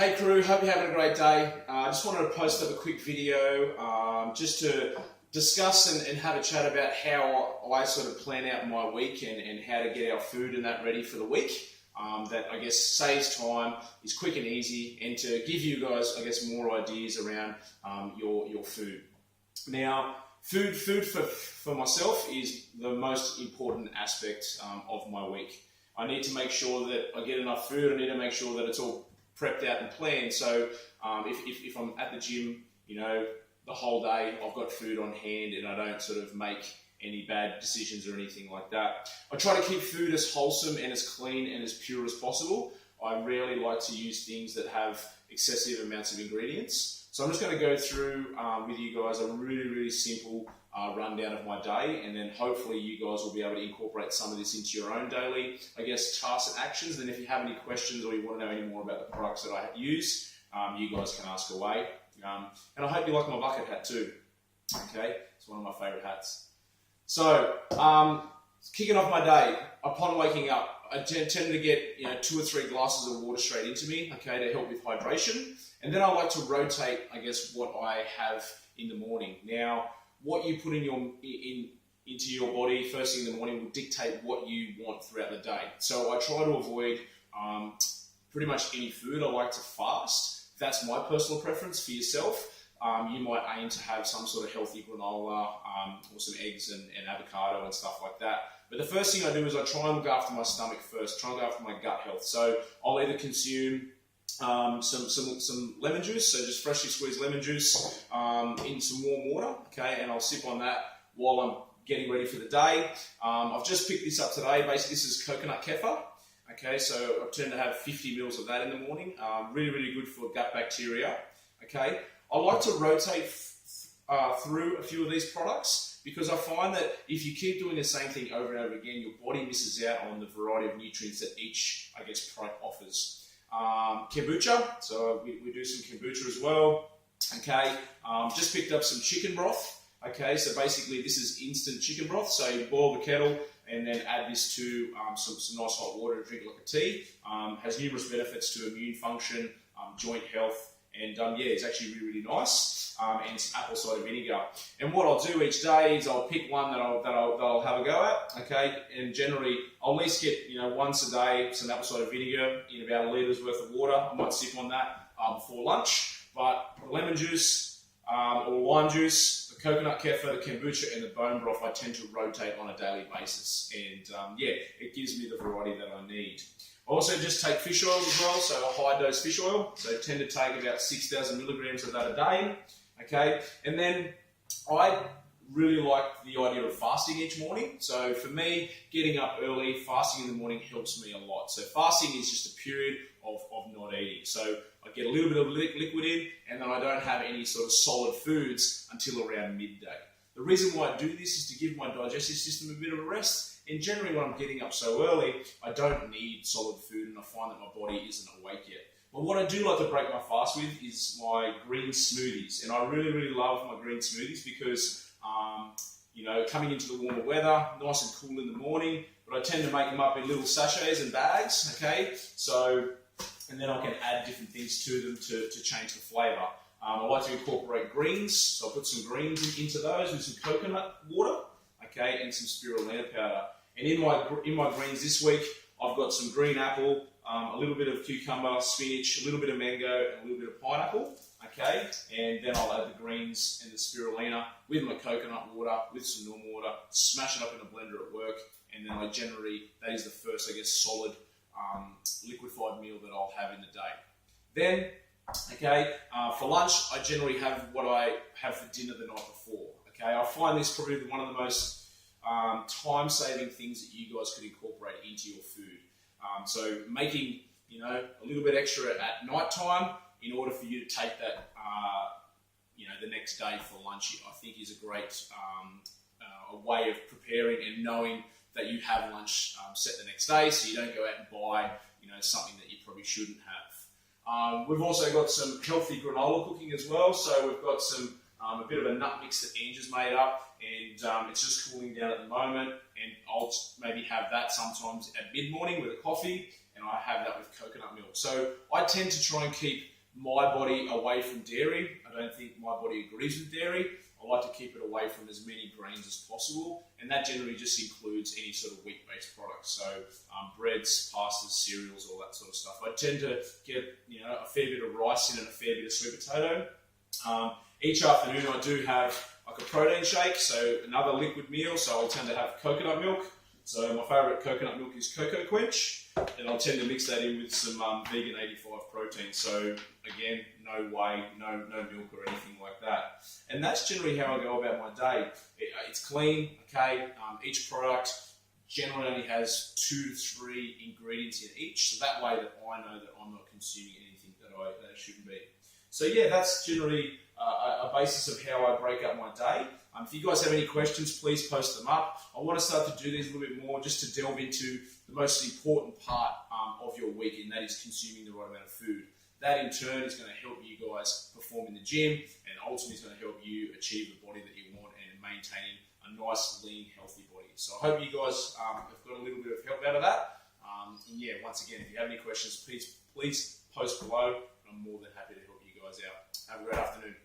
Hey crew, hope you're having a great day. I just wanted to post up a quick video just to discuss and have a chat about how I sort of plan out my week and how to get our food and that ready for the week. That I guess saves time, is quick and easy, and to give you guys, I guess, more ideas around your food. Now, food for myself is the most important aspect of my week. I need to make sure that I get enough food. I need to make sure that it's all prepped out and planned. So if I'm at the gym, the whole day I've got food on hand and I don't sort of make any bad decisions or anything like that. I try to keep food as wholesome and as clean and as pure as possible. I rarely like to use things that have excessive amounts of ingredients. So I'm just going to go through with you guys a really simple rundown of my day, and then hopefully you guys will be able to incorporate some of this into your own daily, I guess, tasks and actions. Then if you have any questions or you want to know any more about the products that I use, you guys can ask away. And I hope you like my bucket hat too. Okay, it's one of my favourite hats. So, kicking off my day, upon waking up, I tend to get 2 or 3 glasses of water straight into me, okay, to help with hydration. And then I like to rotate, I guess, what I have in the morning. Now, what you put into your body first thing in the morning will dictate what you want throughout the day. So I try to avoid pretty much any food. I like to fast. That's my personal preference. For yourself, you might aim to have some sort of healthy granola or some eggs and avocado and stuff like that. But the first thing I do is I try and look after my stomach first, try and look after my gut health. So I'll either consume some lemon juice, so just freshly squeezed lemon juice in some warm water, okay, and I'll sip on that while I'm getting ready for the day. I've just picked this up today. Basically, this is coconut kefir. Okay, so I tend to have 50 mils of that in the morning. Really good for gut bacteria. Okay, I like to rotate through a few of these products because I find that if you keep doing the same thing over and over again, your body misses out on the variety of nutrients that each, I guess, product offers. Kombucha, so we do some kombucha as well. Okay, just picked up some chicken broth. Okay, so basically this is instant chicken broth. So you boil the kettle and then add this to some nice hot water to drink like a tea. Has numerous benefits to immune function, joint health, and it's actually really nice. And some apple cider vinegar. And what I'll do each day is I'll pick one that I'll have a go at. Okay, and generally I'll at least get once a day some apple cider vinegar in about 1 litre worth of water. I might sip on that before lunch. But the lemon juice or lime juice, the coconut kefir, the kombucha, and the bone broth, I tend to rotate on a daily basis. And it gives me the variety that I need. I also just take fish oil as well, so a high dose fish oil. So I tend to take about 6,000 milligrams of that a day. Okay, and then I really like the idea of fasting each morning. So for me, getting up early, fasting in the morning helps me a lot. So fasting is just a period of not eating. So I get a little bit of liquid in, and then I don't have any sort of solid foods until around midday. The reason why I do this is to give my digestive system a bit of a rest. And generally when I'm getting up so early, I don't need solid food, and I find that my body isn't awake yet. But what I do like to break my fast with is my green smoothies. And I really love my green smoothies because, coming into the warmer weather, nice and cool in the morning, but I tend to make them up in little sachets and bags, okay? So, and then I can add different things to them to change the flavour. I like to incorporate greens, so I put some greens into those with some coconut water, okay, and some spirulina powder. And in my greens this week, I've got some green apple, a little bit of cucumber, spinach, a little bit of mango, and a little bit of pineapple, okay? And then I'll add the greens and the spirulina with my coconut water, with some normal water, smash it up in a blender at work, and then that is the first, I guess, solid liquefied meal that I'll have in the day. Then, okay, for lunch, I generally have what I have for dinner the night before, okay? I find this probably one of the most time-saving things that you guys could incorporate into your food. So making, a little bit extra at night time in order for you to take that, the next day for lunch, I think is a great a way of preparing and knowing that you have lunch set the next day, so you don't go out and buy, something that you probably shouldn't have. We've also got some healthy granola cooking as well. So we've got some a bit of a nut mix that Angie's made up, and it's just cooling down at the moment, and I'll maybe have that sometimes at mid-morning with a coffee, and I have that with coconut milk. So I tend to try and keep my body away from dairy. I don't think my body agrees with dairy. I like to keep it away from as many grains as possible, and that generally just includes any sort of wheat-based products. So breads, pastas, cereals, all that sort of stuff. I tend to get a fair bit of rice in and a fair bit of sweet potato. Each afternoon I do have like a protein shake, so another liquid meal. So I'll tend to have coconut milk. So my favourite coconut milk is Cocoa Quench, and I'll tend to mix that in with some vegan 85 protein. So again, no whey, no milk or anything like that. And that's generally how I go about my day. It's clean, okay. Each product generally only has 2 to 3 ingredients in each, so that way that I know that I'm not consuming anything that I shouldn't be. So yeah, that's generally a basis of how I break up my day. If you guys have any questions, please post them up. I want to start to do these a little bit more just to delve into the most important part of your week, and that is consuming the right amount of food. That in turn is going to help you guys perform in the gym, and ultimately is going to help you achieve the body that you want and maintaining a nice, lean, healthy body. So I hope you guys have got a little bit of help out of that. And yeah, once again, if you have any questions, please post below. I'm more than happy to help you guys out. Have a great afternoon.